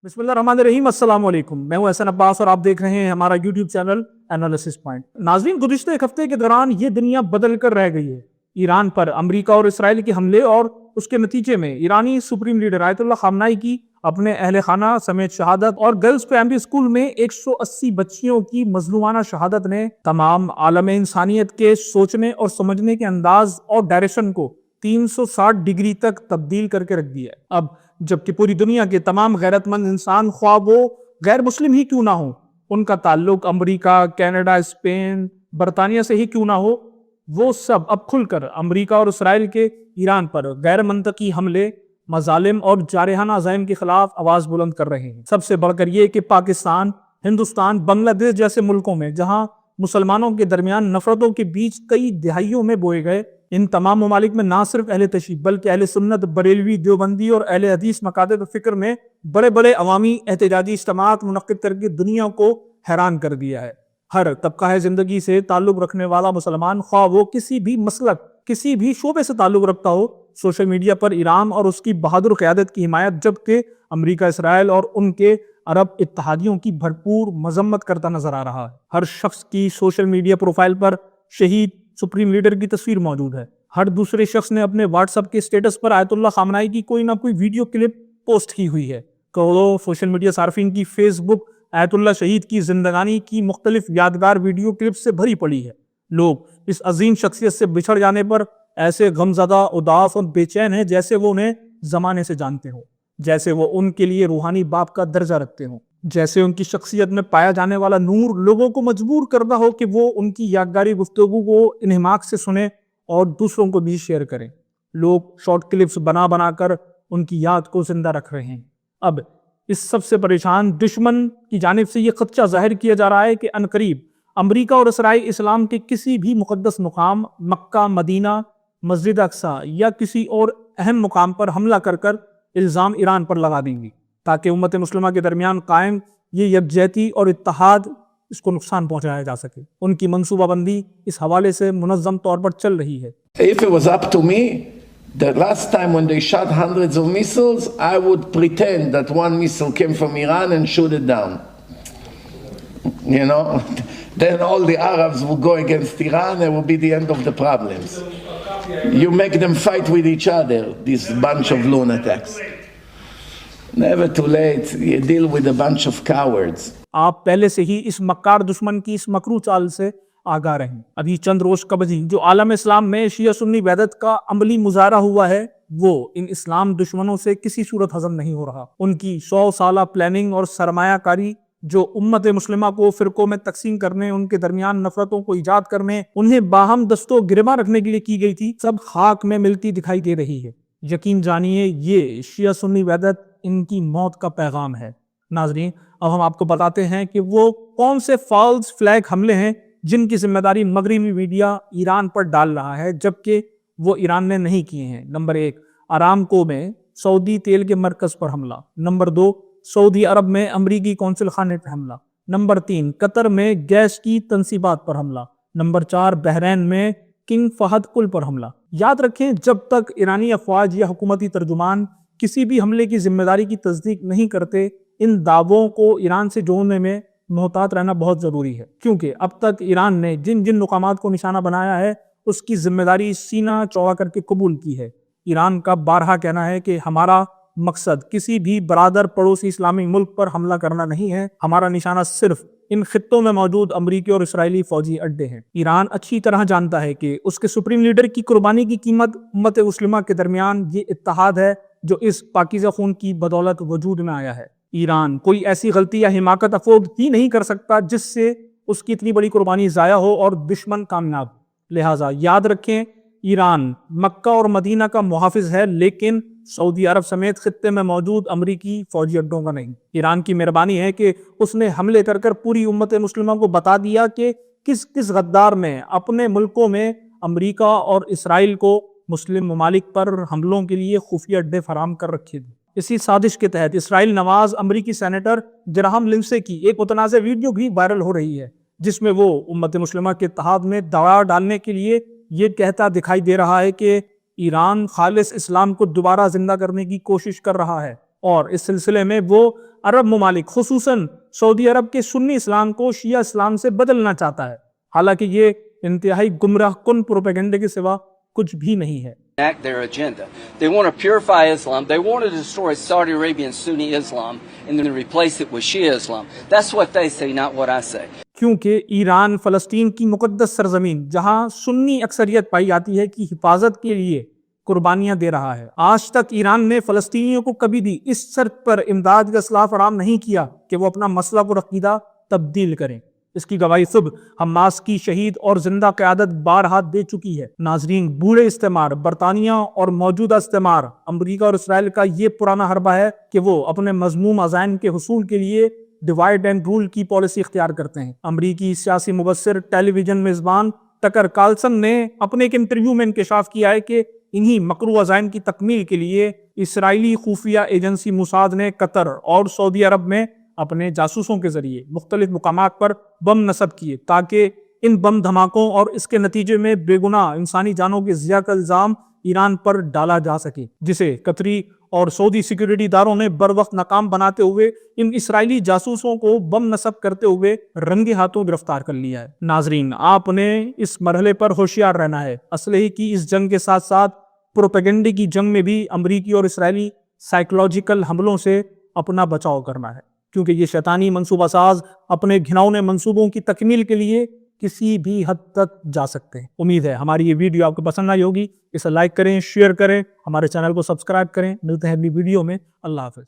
बिस्मिल्लाहिर्रहमानिर्रहीम, अस्सलाम वालेकुम। मैं हूं एहसन अब्बास और आप देख रहे हैं हमारा यूट्यूब चैनल एनालिसिस पॉइंट। नाज़रीन, गुज़िश्ता एक हफ्ते के दौरान ये दुनिया बदल कर रह गई है। ईरान पर अमेरिका और इसराइल के हमले और उसके नतीजे में ईरानी सुप्रीम लीडर आयतुल्लाह खामनाई की अपने अहल खाना समेत शहादत और गर्ल्स प्राइमरी स्कूल में 180 बच्चियों की मजलूमाना शहादत ने तमाम आलम इंसानियत के सोचने और समझने के अंदाज और डायरेक्शन को 360 डिग्री तक तब्दील करके रख दिया है। अब जबकि पूरी दुनिया के तमाम गैरतमंद इंसान, ख्वाह वो गैर मुस्लिम ही क्यों ना हो, उनका ताल्लुक अमेरिका, कनाडा, स्पेन, बरतानिया से ही क्यों ना हो, वो सब अब खुलकर अमेरिका और इसराइल के ईरान पर गैर मंतकी हमले, मजालिम और जारहाना अज़ाइम के खिलाफ आवाज बुलंद कर रहे हैं। सबसे बढ़कर ये कि पाकिस्तान, हिंदुस्तान, बांग्लादेश जैसे मुल्कों में जहां मुसलमानों के दरमियान नफरतों के बीच कई दहाइयों में बोए गए, इन तमाम ममालिक में ना सिर्फ अहले तशरीफ बल्कि अहले सुन्नत, बरेलवी, देवबंदी और अहले हदीस मकातब फ़िक्र में बड़े बड़े अवामी एहतजाजी इज्तिमात मुनक्किद करके दुनिया को हैरान कर दिया है। हर तबका है जिंदगी से ताल्लुक रखने वाला मुसलमान, ख्वाह वो किसी भी मसलक, किसी भी शोबे से ताल्लुक रखता हो, सोशल मीडिया पर ईरान और उसकी बहादुर क़यादत की हिमायत, जबकि अमेरिका, इसराइल और उनके अरब इत्तहादियों की भरपूर मजम्मत करता नजर आ रहा है। हर शख्स की सोशल मीडिया प्रोफाइल पर शहीद सुप्रीम लीडर की तस्वीर मौजूद है। हर दूसरे शख्स ने अपने व्हाट्सएप के स्टेटस पर आयतुल्लाह खामनाई की कोई ना कोई वीडियो क्लिप पोस्ट की हुई है। करोड़ों सोशल मीडिया सार्फिन की फेसबुक आयतुल्लाह शहीद की जिंदगानी की मुख्तलिफ यादगार वीडियो क्लिप से भरी पड़ी है। लोग इस अजीम शख्सियत से बिछड़ जाने पर ऐसे गमजदा, उदास और बेचैन हैं जैसे वो उन्हें जमाने से जानते हो, जैसे वो उनके लिए रूहानी बाप का दर्जा रखते हो, जैसे उनकी शख्सियत में पाया जाने वाला नूर लोगों को मजबूर करता हो कि वो उनकी यादगारी गुफ्तगू को इन्हिमाक से सुने और दूसरों को भी शेयर करें। लोग शॉर्ट क्लिप्स बना बना कर उनकी याद को जिंदा रख रहे हैं। अब इस सबसे परेशान दुश्मन की जानिब से ये खदशा जाहिर किया जा रहा है कि अनकरीब अमेरिका और इसराइल इस्लाम के किसी भी मुकद्दस मुकाम, मक्का, मदीना, मस्जिद अक्सा या किसी और अहम मुकाम पर हमला कर कर इल्ज़ाम ईरान पर लगा देंगी, ताकि उम्मत मुस्लिमा के दरमियान कायम ये यकजहती और इत्तेहाद, इसको नुकसान पहुंचाया जा सके। उनकी मनसूबाबंदी इस हवाले से मुनज़्ज़म तौर पर चल रही है। If it was up to me, the last time when they shot hundreds of missiles, I would pretend that one missile came from Iran and shoot it down. You know, then all the Arabs will go against Iran and it will be the end of the problems. You make them fight with each other, this bunch of lunatics. Never too late. You deal with a bunch of cowards. आप पहले से ही इस मक्कार दुश्मन की इस मकरू चाल से आगाह रहें। अभी चंद रोज कबल ही जो आलम इस्लाम में शिया सुन्नी वहदत का अमली मुजाहरा हुआ है, वो इन इस्लाम दुश्मनों से किसी सूरत हजम नहीं हो रहा। उनकी 100 साला प्लानिंग और सरमायाकारी जो उम्मत मुस्लिमा को फिरकों में तकसीम करने, उनके दरमियान नफरतों को ईजाद करने, उन्हें बाहम दस्तों गिरबा रखने के लिए की गई थी, सब खाक में मिलती दिखाई दे रही है। यकीन जानिए, ये शिया सुन्नी वहदत इनकी मौत का पैगाम है। नाजरीन, अब हम आपको बताते हैं कि वो कौन से फॉल्स फ्लैग हमले हैं जिनकी जिम्मेदारी मगरबी मीडिया ईरान पर डाल रहा है, जबकि वो ईरान ने नहीं किए हैं। नंबर 1, अरामको में सऊदी तेल के मरकज पर हमला। नंबर 2, सऊदी अरब में अमरीकी कौंसिल खाने पर हमला। नंबर 3, कतर में गैस की तनसीबात पर हमला। नंबर 4, बहरैन में किंग फहद कुल पर हमला। याद रखें, जब तक ईरानी अफवाज या हुकूमती तर्जुमान किसी भी हमले की जिम्मेदारी की तस्दीक नहीं करते, इन दावों को ईरान से जोड़ने में मोहतात रहना बहुत ज़रूरी है, क्योंकि अब तक ईरान ने जिन जिन मुकामात को निशाना बनाया है, उसकी जिम्मेदारी सीना चौड़ा करके कबूल की है। ईरान का बारहा कहना है कि हमारा मकसद किसी भी बरादर पड़ोसी इस्लामी मुल्क पर हमला करना नहीं है, हमारा निशाना सिर्फ इन खित्तों में मौजूद अमरीकी और इसराइली फौजी अड्डे हैं। ईरान अच्छी तरह जानता है कि उसके सुप्रीम लीडर की कुर्बानी की कीमत उम्मत मुस्लिमा के दरमियान ये इत्तेहाद है जो इस पाकीज़ा खून की बदौलत वजूद में आया है। ईरान कोई ऐसी गलती या हिमाकत अफोर्ड ही नहीं कर सकता जिससे उसकी इतनी बड़ी कुर्बानी ज़ाया हो और दुश्मन कामयाब। लिहाजा याद रखें, ईरान मक्का और मदीना का मुहाफिज है, लेकिन सऊदी अरब समेत खित्ते में मौजूद अमरीकी फौजी अड्डों का नहीं। ईरान की मेहरबानी है कि उसने हमले कर कर पूरी उम्मत मुस्लिमा को बता दिया कि किस किस गद्दार ने अपने मुल्कों में अमरीका और इसराइल को मुस्लिम ममालिक पर हमलों के लिए खुफिया अड्डे फराम कर रखे थे। इसी साजिश के तहत इसराइल नवाज अमरीकी सेनेटर जराहम लिंडसे की एक मुतनाज़ वीडियो भी वायरल हो रही है, जिसमें वो उम्मत मुस्लिमा के इत्तेहाद में दरार डालने के लिए ये कहता दिखाई दे रहा है कि ईरान खालिस इस्लाम को दोबारा जिंदा करने की कोशिश कर रहा है और इस सिलसिले में वो عرب ممالک خصوصاً سعودی عرب کے سنی اسلام کو شیعہ اسلام سے بدلنا چاہتا ہے، حالانکہ یہ انتہائی گمراہ کن پروپیگنڈے کے سوا کچھ بھی نہیں ہے۔ Their agenda. They want to purify Islam. They want to destroy Saudi Arabian Sunni Islam and then replace it with Shia Islam. That's what they say, not what I say. کیونکہ ایران فلسطین کی مقدس سرزمین جہاں سنی اکثریت پائی جاتی ہے کی حفاظت کے لیے قربانیاں دے رہا ہے۔ آج تک ایران نے فلسطینیوں کو کبھی بھی اس شرط پر امداد کا سلاح فراہم نہیں کیا کہ وہ اپنا مسلک اور عقیدہ تبدیل کریں۔ اس کی گواہی صبح حماس کی شہید اور زندہ قیادت بارہا دے چکی ہے۔ ناظرین، بوڑھے استعمار، برطانیہ اور موجودہ استعمار، امریکہ اور اسرائیل کا یہ پرانا حربہ ہے کہ وہ اپنے مذموم عزائم کے حصول کے لیے ڈیوائیڈ اینڈ رول کی پالیسی اختیار کرتے ہیں۔ امریکی سیاسی مبصر ٹیلی ویژن میزبان ٹکر کارلسن نے اپنے ایک انٹرویو میں انکشاف کیا ہے کہ انہی مکروہ عزائم کی تکمیل کے لیے اسرائیلی خفیہ ایجنسی موساد نے قطر اور سعودی عرب میں اپنے جاسوسوں کے ذریعے مختلف مقامات پر بم نصب کیے تاکہ ان بم دھماکوں اور اس کے نتیجے میں بے گناہ انسانی جانوں کے ضیاع کا الزام ایران پر ڈالا جا سکے، جسے قطری اور سعودی سیکیورٹی اداروں نے بر وقت ناکام بناتے ہوئے ان اسرائیلی جاسوسوں کو بم نصب کرتے ہوئے رنگے ہاتھوں گرفتار کر لیا ہے۔ ناظرین، آپ نے اس مرحلے پر ہوشیار رہنا ہے۔ اسلحے کی اس جنگ کے ساتھ ساتھ پروپیگنڈے کی جنگ میں بھی امریکی اور اسرائیلی سائیکولوجیکل حملوں سے اپنا بچاؤ کرنا ہے، کیونکہ یہ شیطانی منصوبہ ساز اپنے گھناؤنے منصوبوں کی تکمیل کے لیے کسی بھی حد تک جا سکتے ہیں۔ امید ہے ہماری یہ ویڈیو آپ کو پسند آئی ہوگی۔ اسے لائک کریں، شیئر کریں، ہمارے چینل کو سبسکرائب کریں۔ ملتے ہیں اگلی ویڈیو میں۔ اللہ حافظ۔